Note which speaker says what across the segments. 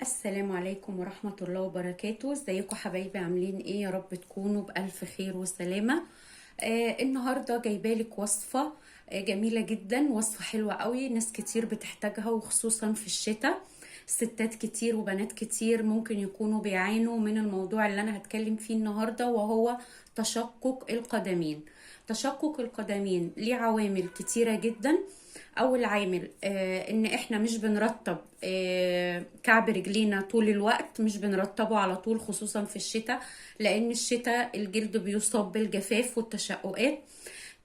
Speaker 1: السلام عليكم ورحمة الله وبركاته. ازيكم حبايبي؟ عاملين ايه؟ يا رب تكونوا بألف خير وسلامة. النهاردة جايبالك وصفة جميلة جدا، وصفة حلوة قوي، ناس كتير بتحتاجها وخصوصا في الشتاء. ستات كتير وبنات كتير ممكن يكونوا بيعانوا من الموضوع اللي انا هتكلم فيه النهاردة، وهو تشقق القدمين. تشقق القدمين ليه عوامل كتيرة جدا. اول عامل ان احنا مش بنرطب كعب رجلينا طول الوقت، مش بنرطبه على طول خصوصا في الشتاء، لان الشتاء الجلد بيصاب بالجفاف والتشققات.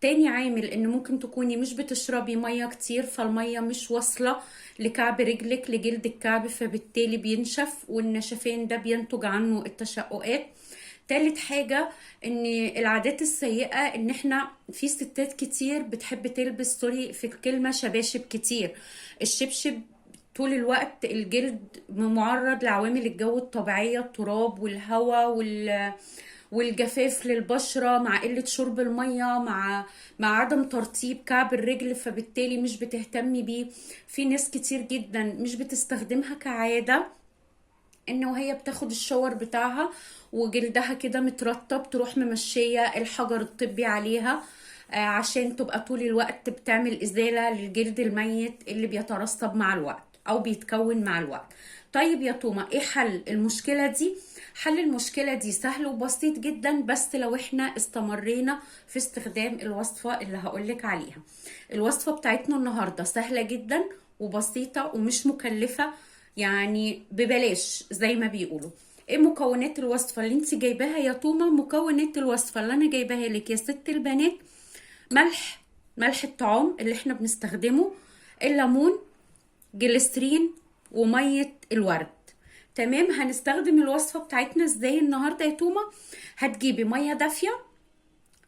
Speaker 1: تاني عامل ان ممكن تكوني مش بتشربي مية كتير، فالمية مش واصلة لكعب رجلك لجلد الكعب، فبالتالي بينشف، والنشفان ده بينتج عنه التشققات. تالت حاجة ان العادات السيئة، ان احنا في ستات كتير بتحب تلبس، سوري في الكلمة، شباشب كتير. الشبشب طول الوقت الجلد معرض لعوامل الجو الطبيعية، التراب والهواء والجفاف للبشرة، مع قلة شرب المية، مع عدم ترطيب كعب الرجل، فبالتالي مش بتهتمي بيه. في ناس كتير جدا مش بتستخدمها كعادة، ان وهي بتاخد الشاور بتاعها وجلدها كده مترطب تروح ممشية الحجر الطبي عليها، عشان تبقى طول الوقت بتعمل ازالة للجلد الميت اللي بيترسب مع الوقت او بيتكون مع الوقت. طيب يا توما، ايه حل المشكلة دي؟ حل المشكلة دي سهل وبسيط جدا، بس لو احنا استمرينا في استخدام الوصفة اللي هقولك عليها. الوصفة بتاعتنا النهاردة سهلة جدا وبسيطة ومش مكلفة، يعني ببلاش زي ما بيقولوا. ايه مكونات الوصفة اللي انت جايباها يا توما؟ مكونات الوصفة اللي انا جايباها لك يا ست البنات: ملح الطعام اللي احنا بنستخدمه، الليمون، جليسرين، ومية الورد. تمام. هنستخدم الوصفة بتاعتنا ازاي النهاردة يا توما؟ هتجيبي مية دافية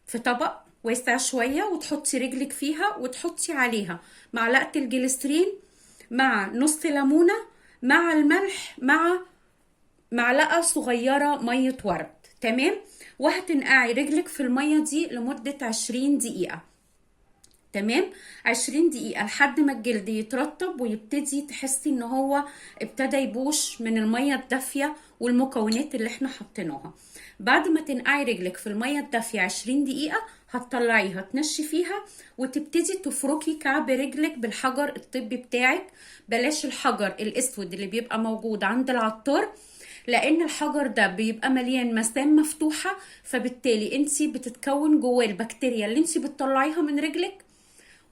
Speaker 1: في طبق واسع شوية، وتحطي رجلك فيها وتحطي عليها معلقة الجليسرين مع نص ليمونة مع الملح مع معلقة صغيرة مية ورد. تمام. وهتنقعي رجلك في المية دي لمدة 20 دقيقة. تمام. 20 دقيقة لحد ما الجلد يترطب ويبتدي تحسي ان هو ابتدى يبوش من المية الدافية والمكونات اللي احنا حطيناها. بعد ما تنقعي رجلك في المية الدافية 20 دقيقة، هتطلعيها تنشفيها وتبتدي تفركي كعب رجلك بالحجر الطبي بتاعك. بلاش الحجر الاسود اللي بيبقى موجود عند العطار، لان الحجر ده بيبقى مليان مسام مفتوحة، فبالتالي انتي بتتكون جواه البكتيريا اللي انتي بتطلعيها من رجلك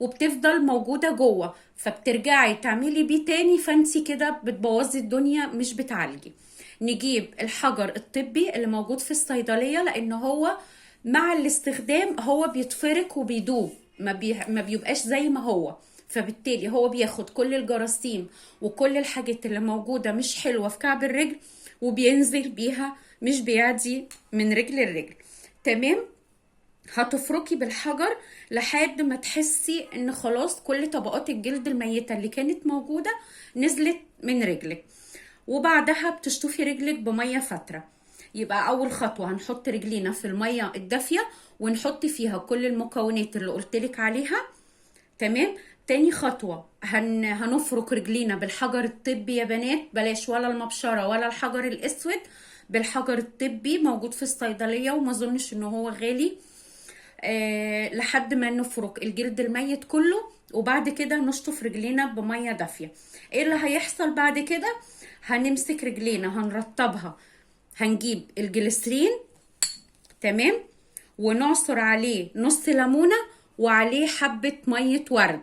Speaker 1: وبتفضل موجودة جوه، فبترجعي تعملي بيه تاني، فانتي كده بتبوظي الدنيا مش بتعالجي. نجيب الحجر الطبي اللي موجود في الصيدلية، لان هو مع الاستخدام هو بيتفرك وبيدوب، ما بيبقاش زي ما هو، فبالتالي هو بياخد كل الجراثيم وكل الحاجات اللي موجودة مش حلوة في كعب الرجل وبينزل بيها، مش بيعدي من رجل لرجل. تمام. هتفركي بالحجر لحد ما تحسي ان خلاص كل طبقات الجلد الميتة اللي كانت موجودة نزلت من رجلك، وبعدها بتشطفي رجلك بمية فترة. يبقى اول خطوة هنحط رجلينا في المية الدافية ونحط فيها كل المكونات اللي قلتلك عليها. تمام. تاني خطوة هنفرك رجلينا بالحجر الطبي يا بنات، بلاش ولا المبشرة ولا الحجر الاسود، بالحجر الطبي موجود في الصيدلية وما اظنش ان هو غالي. لحد ما نفرك الجلد الميت كله، وبعد كده نشطف رجلينا بمية دافية. ايه اللي هيحصل بعد كده؟ هنمسك رجلينا هنرطبها، هنجيب الجليسرين، تمام، ونعصر عليه نص ليمونة وعليه حبة مية ورد.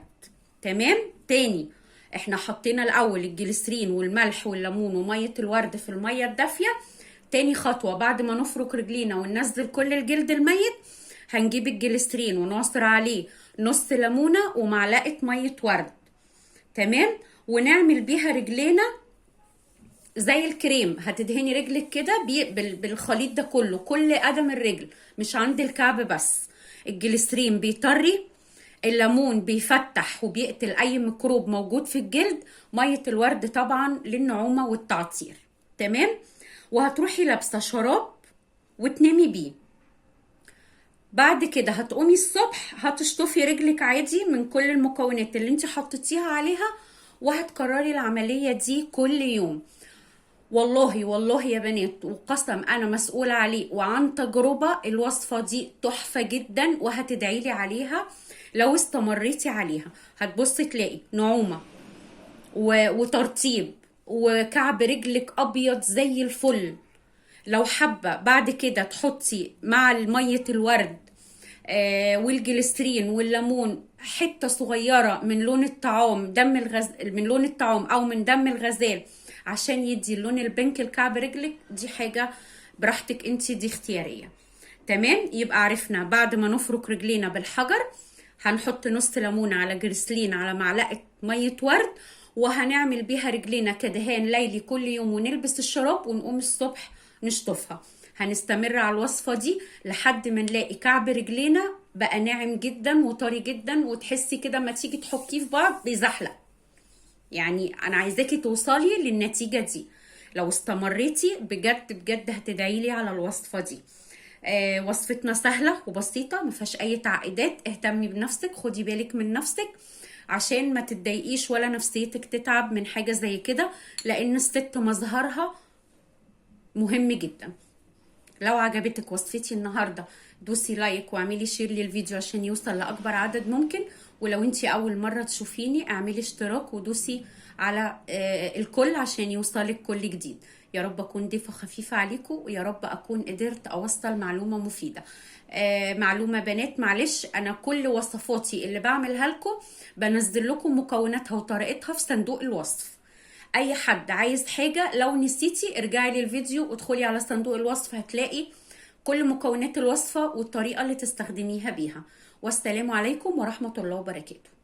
Speaker 1: تمام. تاني، احنا حطينا الاول الجليسرين والملح والليمون ومية الورد في المية الدافية. تاني خطوة بعد ما نفرك رجلينا وننزل كل الجلد الميت، هنجيب الجليسرين ونعصر عليه نص ليمونة ومعلقة مية ورد. تمام. ونعمل بيها رجلينا زي الكريم. هتدهني رجلك كده بالخليط ده كله، كل قدم الرجل مش عند الكعب بس. الجليسرين بيطري، الليمون بيفتح وبيقتل اي ميكروب موجود في الجلد، مية الورد طبعا للنعومة والتعطير. تمام. وهتروحي لابسة شراب وتنامي بيه. بعد كده هتقومي الصبح هتشطفي رجلك عادي من كل المكونات اللي انت حطيتيها عليها، وهتكرري العملية دي كل يوم. والله والله يا بنات، وقسم انا مسؤولة عليه وعن تجربة، الوصفة دي تحفة جدا وهتدعي لي عليها. لو استمريتي عليها هتبصي تلاقي نعومة وترطيب وكعب رجلك ابيض زي الفل. لو حابة بعد كده تحطي مع مية الورد والجليسرين والليمون حتة صغيرة من لون الطعام، من لون الطعام او من دم الغزال، عشان يدي اللون البنك لكعب رجلك، دي حاجة براحتك انتي، دي اختيارية. تمام، يبقى عرفنا بعد ما نفرك رجلينا بالحجر هنحط نص ليمون على جريسلين على معلقة مية ورد، وهنعمل بيها رجلينا كدهان ليلي كل يوم، ونلبس الشراب ونقوم الصبح نشطفها. هنستمر على الوصفة دي لحد ما نلاقي كعب رجلينا بقى ناعم جدا وطري جدا، وتحسي كده ما تيجي تحكيه في بعض بيزحلق. يعني انا عايزاكي توصلي للنتيجة دي. لو استمريتي بجد بجد هتدعي لي على الوصفة دي. وصفتنا سهلة وبسيطة، ما فيهاش اي تعقيدات. اهتمي بنفسك، خدي بالك من نفسك عشان ما تتضايقيش ولا نفسيتك تتعب من حاجة زي كده، لان الست مظهرها مهم جدا. لو عجبتك وصفتي النهاردة دوسي لايك واعملي شير للفيديو عشان يوصل لأكبر عدد ممكن. ولو انتي أول مرة تشوفيني اعملي اشتراك ودوسي على الكل عشان يوصلك كل جديد. يا رب أكون ضيفة خفيفة عليكم، ويا رب أكون قدرت أوصل معلومة مفيدة. معلومة بنات، معلش أنا كل وصفاتي اللي بعملها لكم بنزل لكم مكوناتها وطريقتها في صندوق الوصف. اي حد عايز حاجة لو نسيتي ارجعي للفيديو وادخلي على صندوق الوصف، هتلاقي كل مكونات الوصفة والطريقة اللي تستخدميها بيها. والسلام عليكم ورحمة الله وبركاته.